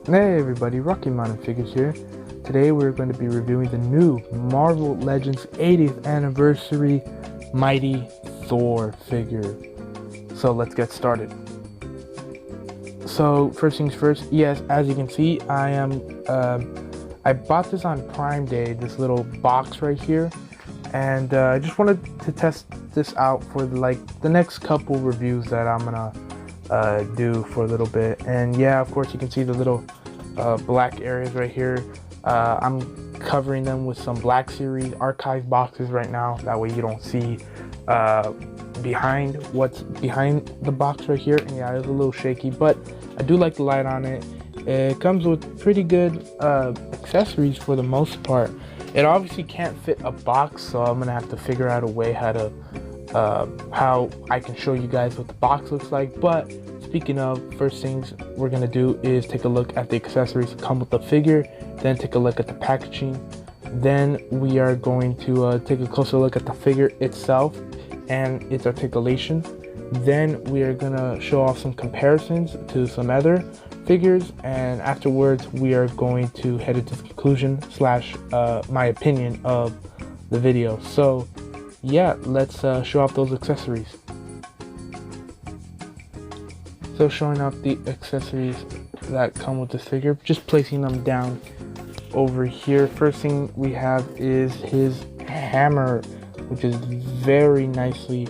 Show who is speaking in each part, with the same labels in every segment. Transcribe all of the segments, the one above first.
Speaker 1: Hey everybody, Rocky Mountain Figures here. Today we're going to be reviewing the new Marvel Legends 80th Anniversary Mighty Thor figure. So let's get started. So first things first, yes, as you can see, I bought this on Prime Day, this little box right here, and I just wanted to test this out for the next couple reviews that I'm gonna do for a little bit. And yeah, of course you can see the little black areas right here. I'm covering them with some Black Series archive boxes right now, that way you don't see behind what's behind the box right here. And yeah, it's a little shaky, but I do like the light on it. It comes with pretty good accessories for the most part. It obviously can't fit a box, so I'm gonna have to figure out a way how I can show you guys what the box looks like. But speaking of, first things we're gonna do is take a look at the accessories that come with the figure, then take a look at the packaging, then we are going to take a closer look at the figure itself and its articulation. Then we are gonna show off some comparisons to some other figures, and afterwards we are going to head into the conclusion slash my opinion of the video. So yeah, let's show off those accessories. So showing off the accessories that come with this figure, just placing them down over here. First thing we have is his hammer, which is very nicely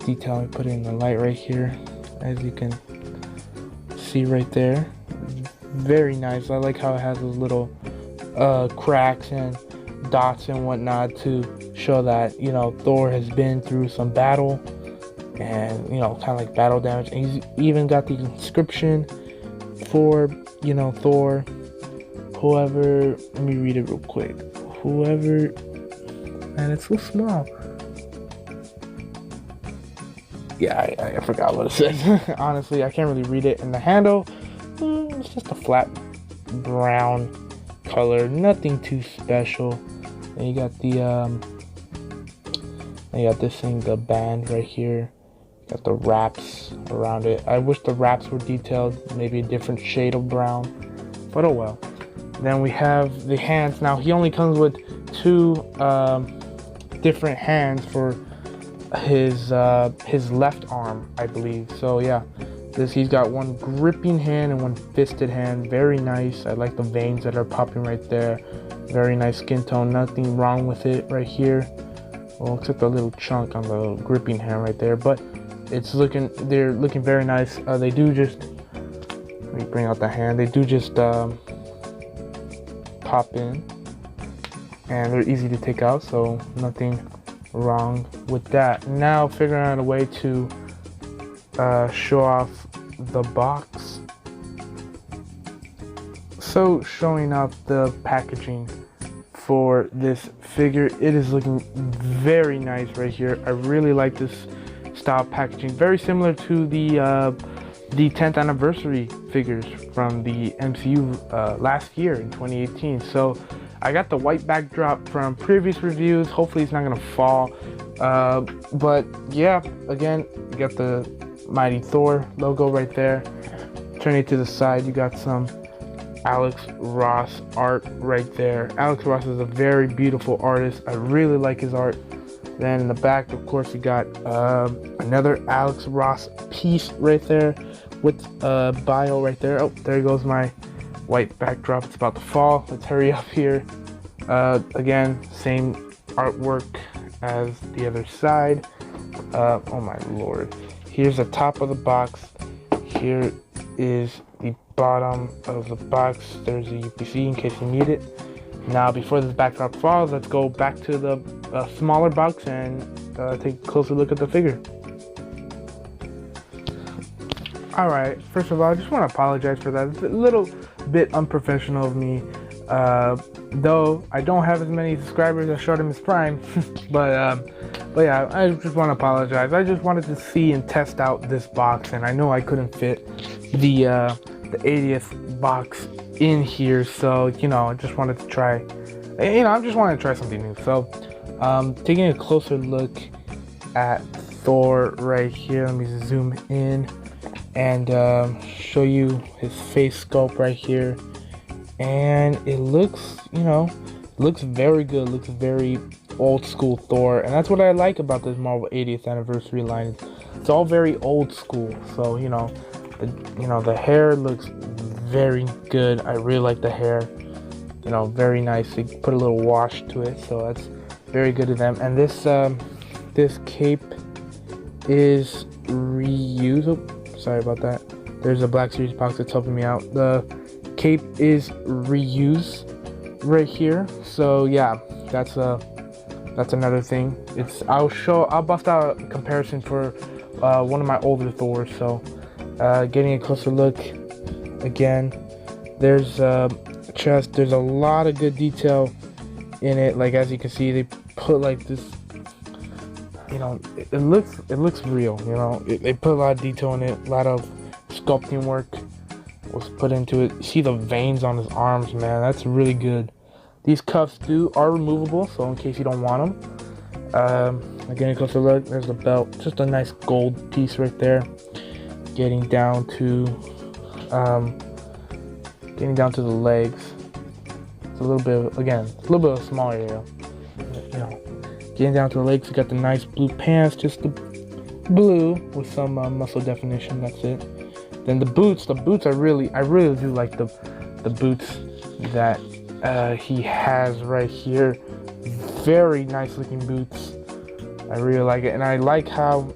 Speaker 1: detailed. Put it in the light right here, as you can see right there. Very nice. I like how it has those little cracks and dots and whatnot to show that, you know, Thor has been through some battle, and, you know, kind of like battle damage. And he's even got the inscription for, you know, Thor, whoever, let me read it real quick, whoever, and it's so small. Yeah, I forgot what it says. Honestly, I can't really read it. And the handle, it's just a flat brown color, nothing too special. And you got this thing, the band right here. Got the wraps around it. I wish the wraps were detailed, maybe a different shade of brown, but oh well. Then we have the hands. Now he only comes with two different hands for his left arm, I believe. So yeah, he's got one gripping hand and one fisted hand. Very nice. I like the veins that are popping right there. Very nice skin tone. Nothing wrong with it right here. Well, except a little chunk on the gripping hand right there, but they're looking very nice. They do just, let me bring out the hand. They do just pop in, and they're easy to take out, so nothing wrong with that. Now figuring out a way to show off the box. So showing off the packaging for this figure, it is looking very nice right here. I really like this style packaging, very similar to the 10th anniversary figures from the MCU last year in 2018. So I got the white backdrop from previous reviews. Hopefully it's not gonna fall, but yeah, again, you got the Mighty Thor logo right there. Turning it to the side, you got some Alex Ross art right there. Alex Ross is a very beautiful artist. I really like his art. Then in the back, of course, you got another Alex Ross piece right there with bio right there. Oh, there goes my white backdrop. It's about to fall. Let's hurry up here. Again, same artwork as the other side. Oh my lord. Here's the top of the box. Here is the bottom of the box. There's a UPC in case you need it. Now, before this backdrop falls, let's go back to the smaller box and take a closer look at the figure. Alright, first of all, I just want to apologize for that. It's a little bit unprofessional of me, though I don't have as many subscribers as showed him his Prime. but yeah, I just want to apologize. I just wanted to see and test out this box, and I know I couldn't fit the 80th box in here, so, you know, I just wanted to try, you know, I just wanted to try something new. So taking a closer look at Thor right here, let me zoom in, and show you his face sculpt right here. And it looks, you know, looks very good, looks very old school Thor, and that's what I like about this Marvel 80th anniversary line. It's all very old school. So the hair looks very good. I really like the hair. You know, very nice. They put a little wash to it, so that's very good of them. And this cape is reusable. Sorry about that. There's a Black Series box that's helping me out. The cape is reused right here. So yeah, that's another thing. I'll bust out a comparison for one of my older Thors. So getting a closer look again, there's chest. There's a lot of good detail in it. Like, as you can see, they put like this, you know, it looks real. You know, they put a lot of detail in it. A lot of sculpting work was put into it. You see the veins on his arms, man. That's really good. These cuffs are removable, so in case you don't want them. Again, a closer look. There's the belt. Just a nice gold piece right there. Getting down to the legs. It's a little bit of a small area. You know, getting down to the legs, you got the nice blue pants, just the blue with some muscle definition. That's it. Then the boots. I really do like the boots that he has right here. Very nice looking boots. I really like it, and I like how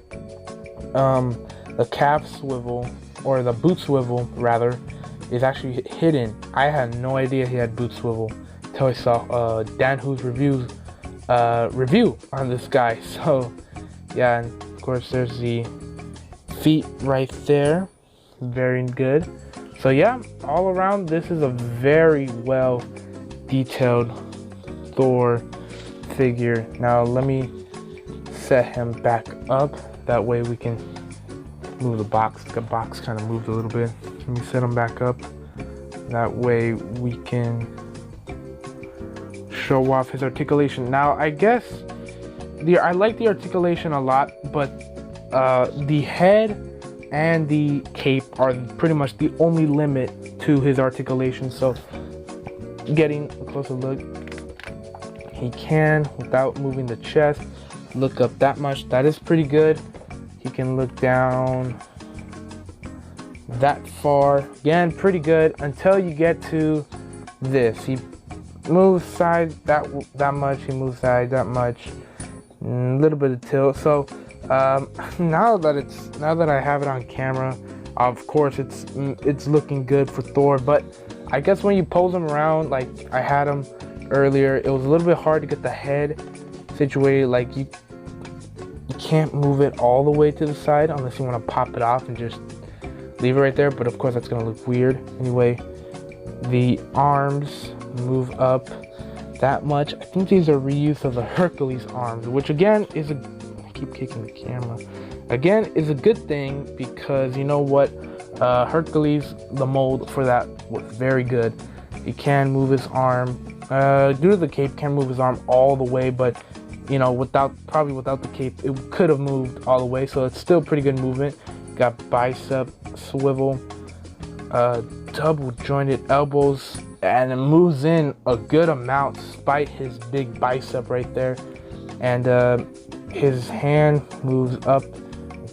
Speaker 1: the calf swivel, or the boot swivel rather, is actually hidden. I had no idea he had boot swivel until I saw Dan Who's review on this guy. So yeah, and of course there's the feet right there. Very good. So yeah, all around this is a very well detailed Thor figure. Now let me set him back up, that way we can move the box. The box kind of moved a little bit. Let me set him back up, that way we can show off his articulation. Now I guess I like the articulation a lot, but the head and the cape are pretty much the only limit to his articulation. So getting a closer look, he can, without moving the chest, look up that much. That is pretty good. He can look down that far. Again, pretty good until you get to this. He moves side that much. He moves side that much. A little bit of tilt. So now that I have it on camera, of course it's looking good for Thor. But I guess when you pose him around, like I had him earlier, it was a little bit hard to get the head situated. Like you can't move it all the way to the side unless you want to pop it off and just leave it right there. But of course that's gonna look weird anyway. The arms move up that much. I think these are reuse of the Hercules arms, which again is I keep kicking the camera. Again, is a good thing, because you know what, Hercules, the mold for that was very good. He can move his arm, due to the cape, can move his arm all the way, but you know, without the cape, it could have moved all the way. So it's still pretty good movement. Got bicep swivel, double jointed elbows, and it moves in a good amount despite his big bicep right there. And his hand moves up,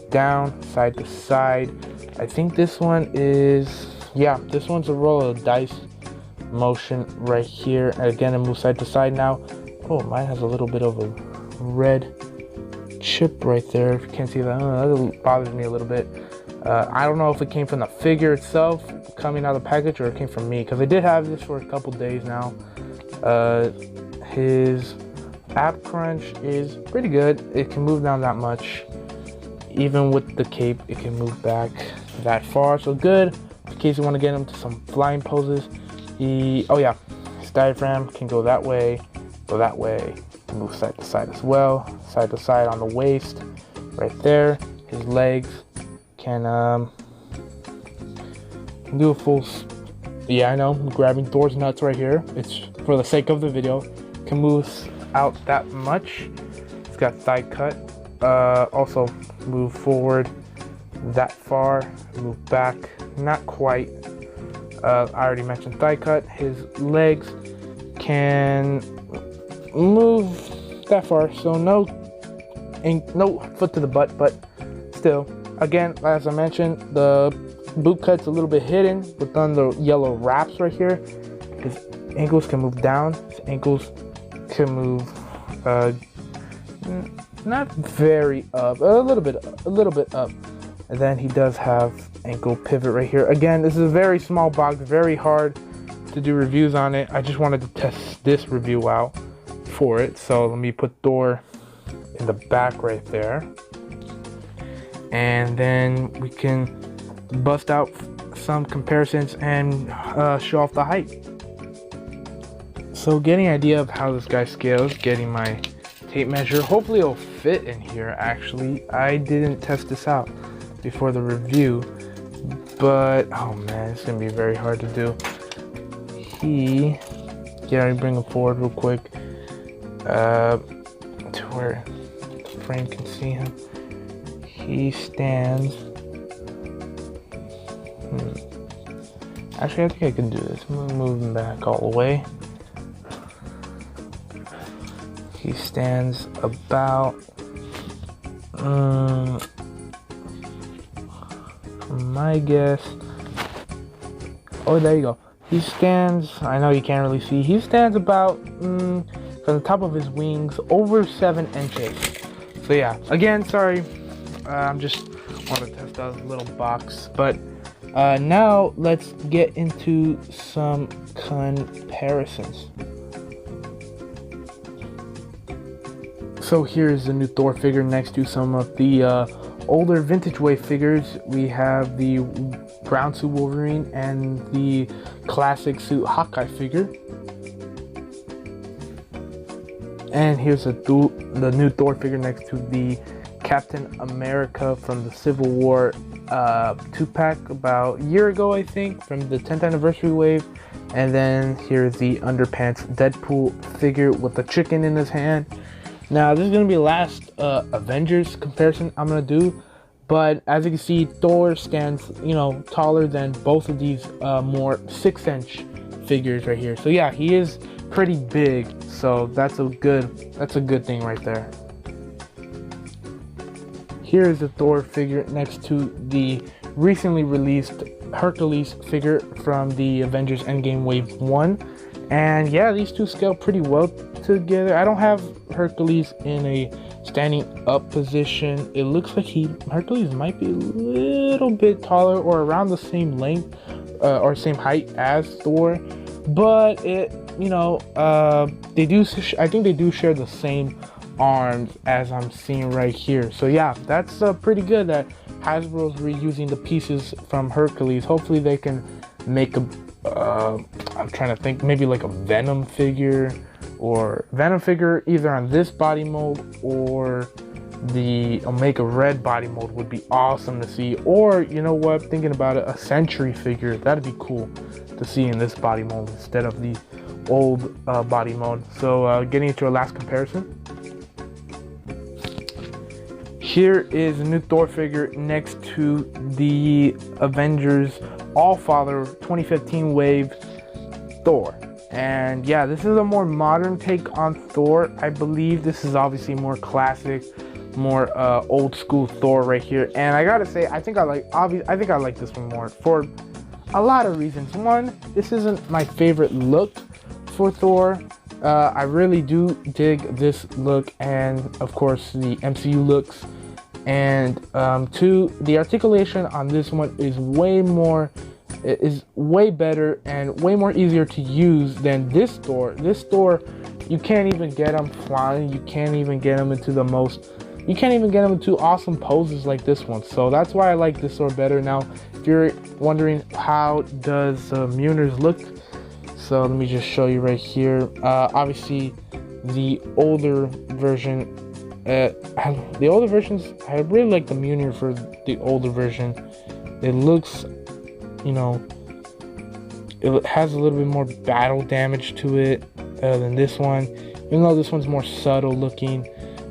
Speaker 1: down, side to side. I think this one is, yeah, this one's a roll of dice motion right here. And again, it moves side to side now. Oh, mine has a little bit of a red chip right there. If you can't see that, that bothers me a little bit. I don't know if it came from the figure itself coming out of the package, or it came from me, because I did have this for a couple days now. His ab crunch is pretty good. It can move down that much. Even with the cape, it can move back that far. So good in case you want to get him to some flying poses. Oh yeah, his diaphragm can go that way, move side to side as well, side to side on the waist right there. His legs can do a full, yeah, I know, I'm grabbing Thor's nuts right here, it's for the sake of the video. Can move out that much. It's got thigh cut, also move forward that far. Move back, not quite. I already mentioned thigh cut. His legs can move that far, so no foot to the butt, but still, again, as I mentioned, the boot cut's a little bit hidden within the yellow wraps right here. His ankles can move down. His ankles can move not very up, a little bit up. And then he does have ankle pivot right here. Again, this is a very small box, very hard to do reviews on it. I just wanted to test this review out for it. So let me put Thor in the back right there. And then we can bust out some comparisons and show off the height. So getting an idea of how this guy scales, getting my tape measure. Hopefully it'll fit in here actually. I didn't test this out before the review, but oh man, it's gonna be very hard to do. Let me bring him forward real quick to where the frame can see him. He stands. Actually, I think I can do this. I'm gonna move him back all the way. He stands about my guess. Oh, there you go. He stands, I know you can't really see, he stands about from the top of his wings over 7 inches. So yeah, again, sorry, I'm just want to test out a little box, but now let's get into some comparisons. So here's the new Thor figure next to some of the older vintage wave figures. We have the brown suit Wolverine and the classic suit Hawkeye figure. And here's the new Thor figure next to the Captain America from the Civil War 2-pack about a year ago, I think, from the 10th anniversary wave. And then here's the underpants Deadpool figure with the chicken in his hand. Now this is going to be the last Avengers comparison I'm going to do, but as you can see, Thor stands, taller than both of these more 6-inch figures right here. So yeah, he is pretty big, so that's a good thing right there. Here is the Thor figure next to the recently released Hercules figure from the Avengers Endgame Wave 1. And yeah, these two scale pretty well together. I don't have Hercules in a standing up position. It looks like Hercules might be a little bit taller or around the same length or same height as Thor, but I think they do share the same arms as I'm seeing right here. So yeah, that's pretty good that Hasbro's reusing the pieces from Hercules. Hopefully they can make a I'm trying to think, maybe like a Venom figure either on this body mold or the Omega Red body mold would be awesome to see. Or you know what, thinking about it, a Sentry figure, that'd be cool to see in this body mold instead of the old body mold. So getting into our last comparison. Here is a new Thor figure next to the Avengers All-Father 2015 wave Thor. And yeah, this is a more modern take on Thor. I believe this is obviously more classic, more old school Thor right here. And I gotta say, I think I like this one more for a lot of reasons. One, this isn't my favorite look for Thor. I really do dig this look and of course the MCU looks. And two, the articulation on this one is way better and way more easier to use than this Thor. This Thor, you can't even get him flying. You can't even get him into awesome poses like this one. So that's why I like this Thor better. Now, if you're wondering how does Mjolnir's look, so let me just show you right here. Obviously, the older version. The older versions, I really like the Mjolnir for the older version. It looks, it has a little bit more battle damage to it than this one. Even though this one's more subtle looking,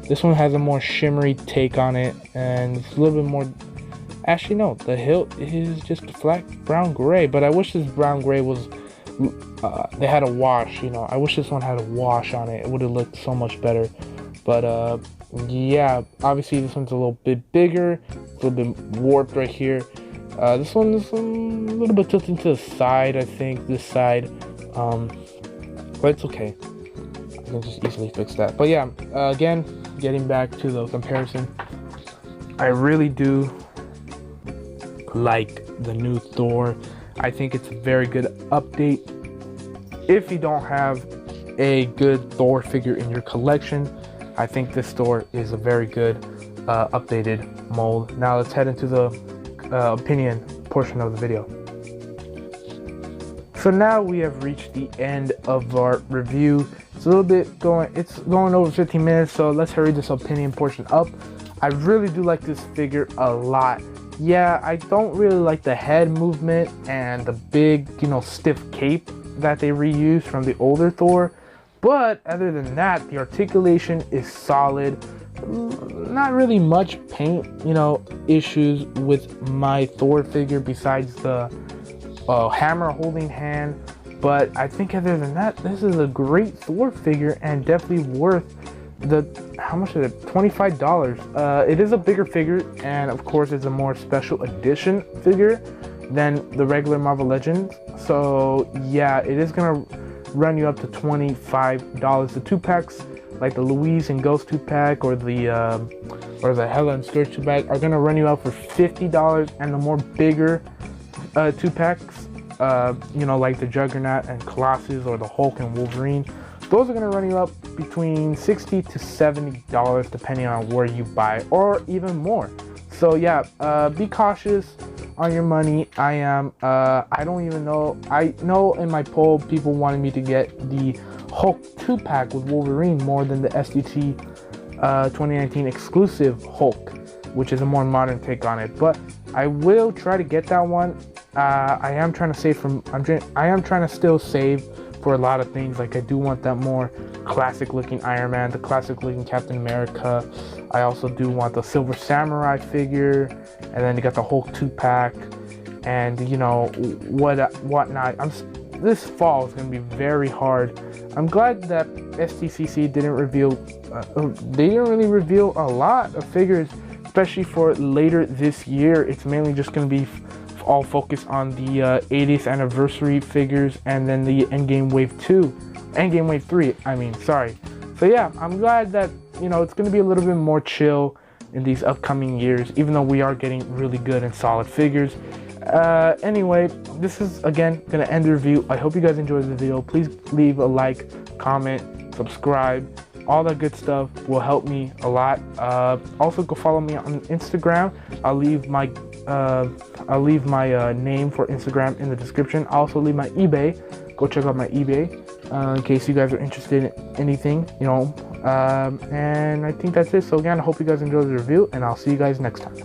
Speaker 1: this one has a more shimmery take on it, and it's a little bit more, Actually, no, the hilt is just a flat brown gray, but I wish this brown gray was, they had a wash, you know. I wish this one had a wash on it. It would have looked so much better. But, yeah, obviously this one's a little bit bigger, a little bit warped right here. This one is a little bit tilted to the side, I think, this side. But it's okay. I can just easily fix that. But yeah, again, getting back to the comparison, I really do like the new Thor. I think it's a very good update. If you don't have a good Thor figure in your collection, I think this Thor is a very good updated mold. Now let's head into the opinion portion of the video. So now we have reached the end of our review. It's a little bit it's going over 15 minutes, so let's hurry this opinion portion up. I really do like this figure a lot. Yeah, I don't really like the head movement and the big, you know, stiff cape that they reused from the older Thor. But other than that, the articulation is solid. Not really much paint, you know, issues with my Thor figure besides the hammer holding hand. But I think other than that, this is a great Thor figure and definitely worth how much is it? $25. It is a bigger figure, and of course it's a more special edition figure than the regular Marvel Legends. So yeah, it is gonna run you up to $25. The 2-packs like the Louise and Ghost 2-pack or the Hela and Scourge 2-pack are gonna run you out for $50, and the more bigger 2-packs, you know, like the Juggernaut and Colossus or the Hulk and Wolverine, those are gonna run you up between $60 to $70 depending on where you buy, or even more. So yeah, be cautious on your money. I am. I don't even know. I know in my poll people wanted me to get the Hulk 2-pack with Wolverine more than the SDT 2019 exclusive Hulk, which is a more modern take on it. But I will try to get that one. I am trying to save from. I am trying to still save for a lot of things. Like I do want that more classic looking Iron Man, the classic looking Captain America. I also do want the Silver Samurai figure, and then you got the Hulk 2-pack, and you know whatnot. This fall is going to be very hard. I'm glad that STCC didn't reveal. They didn't really reveal a lot of figures, especially for later this year. It's mainly just going to be all focused on the 80th anniversary figures, and then the Endgame Wave 3, I mean, sorry. So yeah, I'm glad that, you know, it's going to be a little bit more chill in these upcoming years, even though we are getting really good and solid figures. Anyway, this is again going to end the review. I hope you guys enjoyed the video. Please leave a like, comment, subscribe. All that good stuff will help me a lot. Also, go follow me on Instagram. I'll leave my name for Instagram in the description. I'll also leave my eBay. Go check out my eBay in case you guys are interested in anything, you know. And I think that's it. So again, I hope you guys enjoyed the review, and I'll see you guys next time.